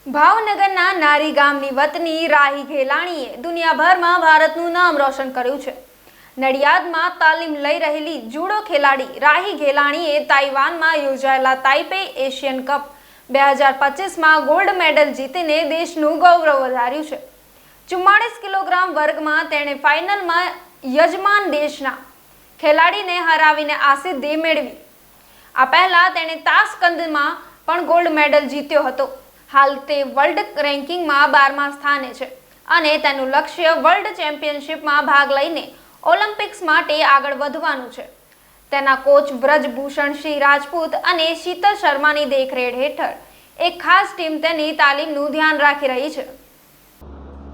ભાવનગરના નારી ગામની વતની રાહી ઘેલાણીએ દુનિયાભરમાં ભારતનું નામ રોશન કર્યું છે। નડિયાદમાં તાલીમ લઈ રહેલી જુડો ખેલાડી રાહી ઘેલાણીએ તાઇવાનમાં યોજાયેલા Taipei Asian cup 2025માં gold medal જીતીને દેશનું ગૌરવ વધાર્યું છે। 44 કિલોગ્રામ વર્ગમાં તેણે ફાઇનલમાં યજમાન દેશના ખેલાડીને હરાવીને આ સિદ્ધિ મેળવી। આ પહેલા તેણે તાશ્કંદમાં પણ ગોલ્ડ મેડલ જીત્યો હતો। હાલ તે વર્લ્ડ રેન્કિંગમાં 12મા સ્થાને છે અને તેનું લક્ષ્ય વર્લ્ડ ચેમ્પિયનશિપમાં ભાગ લઈને ઓલિમ્પિક્સ માટે આગળ વધવાનું છે। તેના કોચ વ્રજભૂષણ સિંહ રાજપૂત અને શીતલ શર્માની દેખરેખ હેઠળ એક ખાસ ટીમ તેની તાલીમનું ધ્યાન રાખી રહી છે।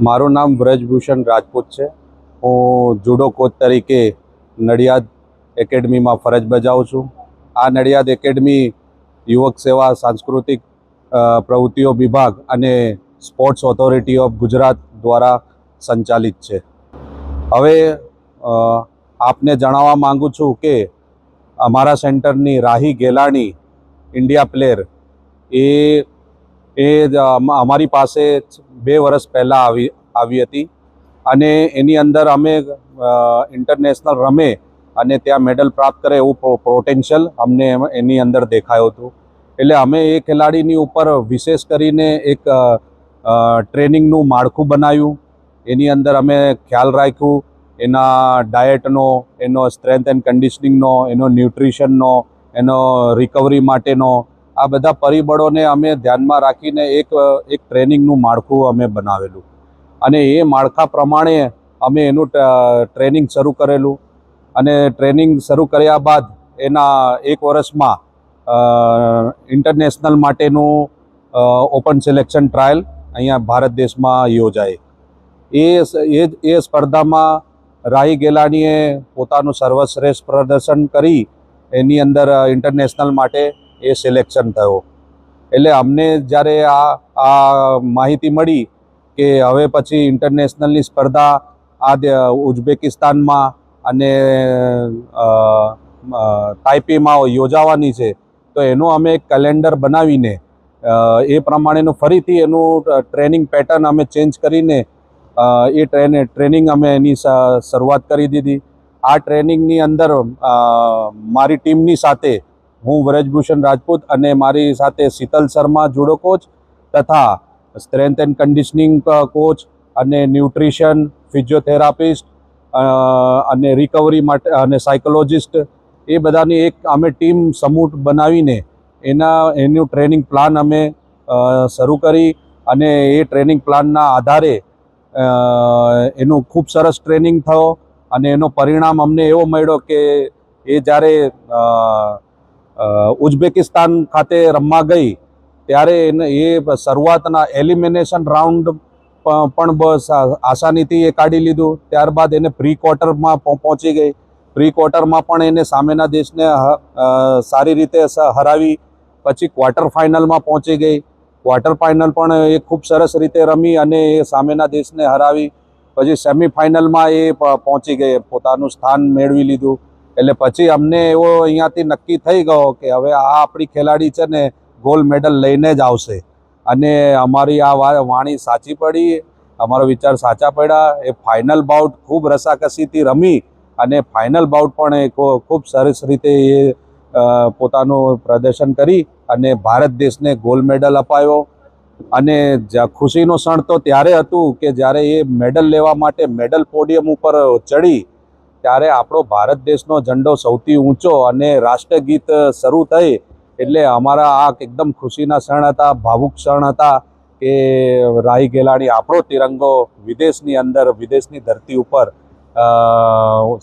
મારું નામ વ્રજભૂષણ રાજપૂત છે। હું જુડો કોચ તરીકે નડિયાદ એકેડમીમાં ફરજ બજાવું છું। આ નડિયાદ એકેડમી યુવક સેવા સાંસ્કૃતિક પ્રવૃત્તિઓ વિભાગ અને સ્પોર્ટ્સ ઓથોરિટી ઓફ ગુજરાત દ્વારા સંચાલિત છે। હવે આપને જણાવવા માંગુ છું કે અમારા સેન્ટરની રાહી ઘેલાણી ઇન્ડિયા પ્લેયર એ અમારી પાસે 2 વર્ષ પહેલાં આવી હતી અને એની અંદર અમે ઇન્ટરનેશનલ રમે અને ત્યાં મેડલ પ્રાપ્ત કરે એવું પોટેન્શિયલ અમને એની અંદર દેખાયું હતું। એટલે અમે એ ખેલાડીની ઉપર વિશેષ કરીને એક ટ્રેનિંગનું માળખું બનાવ્યું। એની અંદર અમે ખ્યાલ રાખ્યું એના ડાયટનો, એનો સ્ટ્રેન્થ એન્ડ કન્ડિશનિંગનો, એનો ન્યુટ્રિશનનો, એનો રિકવરી માટેનો, આ બધા પરિબળોને અમે ધ્યાનમાં રાખીને એક ટ્રેનિંગનું માળખું અમે બનાવેલું અને એ માળખા પ્રમાણે અમે એનું ટ્રેનિંગ શરૂ કરેલું અને ટ્રેનિંગ શરૂ કર્યા બાદ એના 1 વર્ષમાં ઇન્ટરનેશનલ માટેનું ઓપન સિલેક્શન ટ્રાયલ અહીંયા ભારત દેશમાં યોજાય। એ સ્પર્ધામાં રાહી ઘેલાણીએ પોતાનું સર્વશ્રેષ્ઠ પ્રદર્શન કરી એની અંદર ઇન્ટરનેશનલ માટે એ સિલેક્શન થયો। એટલે અમને જ્યારે આ માહિતી મળી કે હવે પછી ઇન્ટરનેશનલની સ્પર્ધા ઉઝબેકિસ્તાનમાં અને તાઇપેમાં યોજાવાની છે તો એનું અમે એક કેલેન્ડર બનાવીને એ પ્રમાણેનું ફરીથી એનું ટ્રેનિંગ પેટર્ન અમે ચેન્જ કરીને એ ટ્રેનિંગ અમે એની શરૂઆત કરી દીધી। આ ટ્રેનિંગની અંદર મારી ટીમની સાથે હું વ્રજભૂષણ રાજપૂત અને મારી સાથે શીતલ શર્મા જુડો કોચ તથા સ્ટ્રેન્થ એન્ડ કન્ડિશનિંગ કોચ અને ન્યુટ્રિશન ફિઝિયોથેરાપિસ્ટ અને રિકવરી માટે અને સાયકોલોજિસ્ટ એ બધાની એક અમે ટીમ સમૂહ બનાવીને એનું ટ્રેનિંગ પ્લાન અમે શરૂ કરી અને એ ટ્રેનિંગ પ્લાનના આધારે એનું ખૂબ સરસ ટ્રેનિંગ થયો અને એનો પરિણામ અમને એવો મળ્યો કે એ જ્યારે ઉઝબેકિસ્તાન ખાતે રમવા ગઈ ત્યારે એ શરૂઆતના એલિમિનેશન રાઉન્ડ પણ બસ આસાનીથી એ કાઢી લીધું। ત્યારબાદ એને પ્રી ક્વાર્ટરમાં પહોંચી ગઈ। પ્રી ક્વાર્ટરમાં પણ એને સામેના દેશને સારી રીતે હરાવી। પછી ક્વાર્ટર ફાઇનલમાં પહોંચી ગઈ। ક્વાર્ટર ફાઇનલ પણ એ ખૂબ સરસ રીતે રમી અને એ સામેના દેશને હરાવી। પછી સેમિફાઇનલમાં એ પહોંચી ગઈ, પોતાનું સ્થાન મેળવી લીધું। એટલે પછી અમને એવો અહીંયાથી નક્કી થઈ ગયો કે હવે આ આપણી ખેલાડી છે ને ગોલ્ડ મેડલ લઈને જ આવશે અને અમારી આ વાણી સાચી પડી, અમારો વિચાર સાચા પડ્યા। એ ફાઇનલ બાઉટ ખૂબ રસાકસીથી રમી અને ફાઇનલ બાઉટ પણ એ ખૂબ સરસ રીતે એ પોતાનું પ્રદર્શન કરી અને ભારત દેશને ગોલ્ડ મેડલ અપાયો। અને ખુશીનો ક્ષણ તો ત્યારે હતું કે જ્યારે એ મેડલ લેવા માટે મેડલ પોડિયમ ઉપર ચડી ત્યારે આપણો ભારત દેશનો ઝંડો સૌથી ઊંચો અને રાષ્ટ્રગીત શરૂ થઈ એટલે અમારા આ એકદમ ખુશીના ક્ષણ હતા, ભાવુક ક્ષણ હતા કે રાહી ઘેલાણી આપણો તિરંગો વિદેશની અંદર, વિદેશની ધરતી ઉપર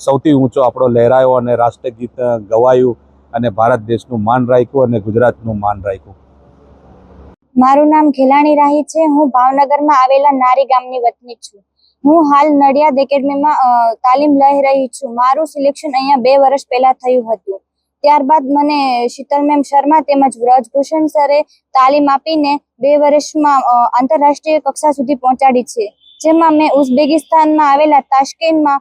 સૌથી ઊંચો આપણો લહેરાયો અને રાષ્ટ્રગીત ગવાયું અને ભારત દેશનું માન રાખ્યું અને ગુજરાતનું માન રાખ્યું। મારું નામ ઘેલાણી રાહી છે। હું ભાવનગરમાં આવેલા નારી ગામની વતની છું। હું હાલ નડિયાદ એકેડમીમાં તાલીમ લઈ રહી છું। મારું સિલેક્શન અહીંયા 2 વર્ષ પહેલા થયું હતું। ત્યારબાદ મને શીતલ મેમ શર્મા તેમજ વ્રજભૂષણ સરે તાલીમ આપીને 2 વર્ષમાં આંતરરાષ્ટ્રીય કક્ષા સુધી પહોંચાડી છે, જેમાં મેં ઉઝબેકિસ્તાનમાં આવેલા તાશ્કેન્તમાં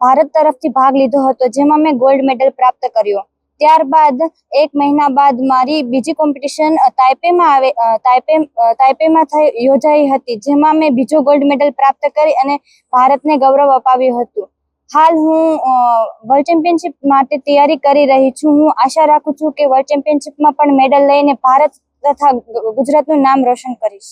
ભારત તરફથી ભાગ લીધો હતો, જેમાં મેં ગોલ્ડ મેડલ પ્રાપ્ત કર્યો। ત્યારબાદ 1 મહિના બાદ મારી બીજી કોમ્પિટિશન તાઇપેમાં યોજાઈ હતી, જેમાં મેં બીજો ગોલ્ડ મેડલ પ્રાપ્ત કરી અને ભારતને ગૌરવ અપાવ્યું હતું. હાલ હું વર્લ્ડ ચેમ્પિયનશિપ માટે તૈયારી કરી રહી છું. હું આશા રાખું છું કે વર્લ્ડ ચેમ્પિયનશિપમાં પણ મેડલ લઈને ભારત તથા ગુજરાતનું નામ રોશન કરીશ.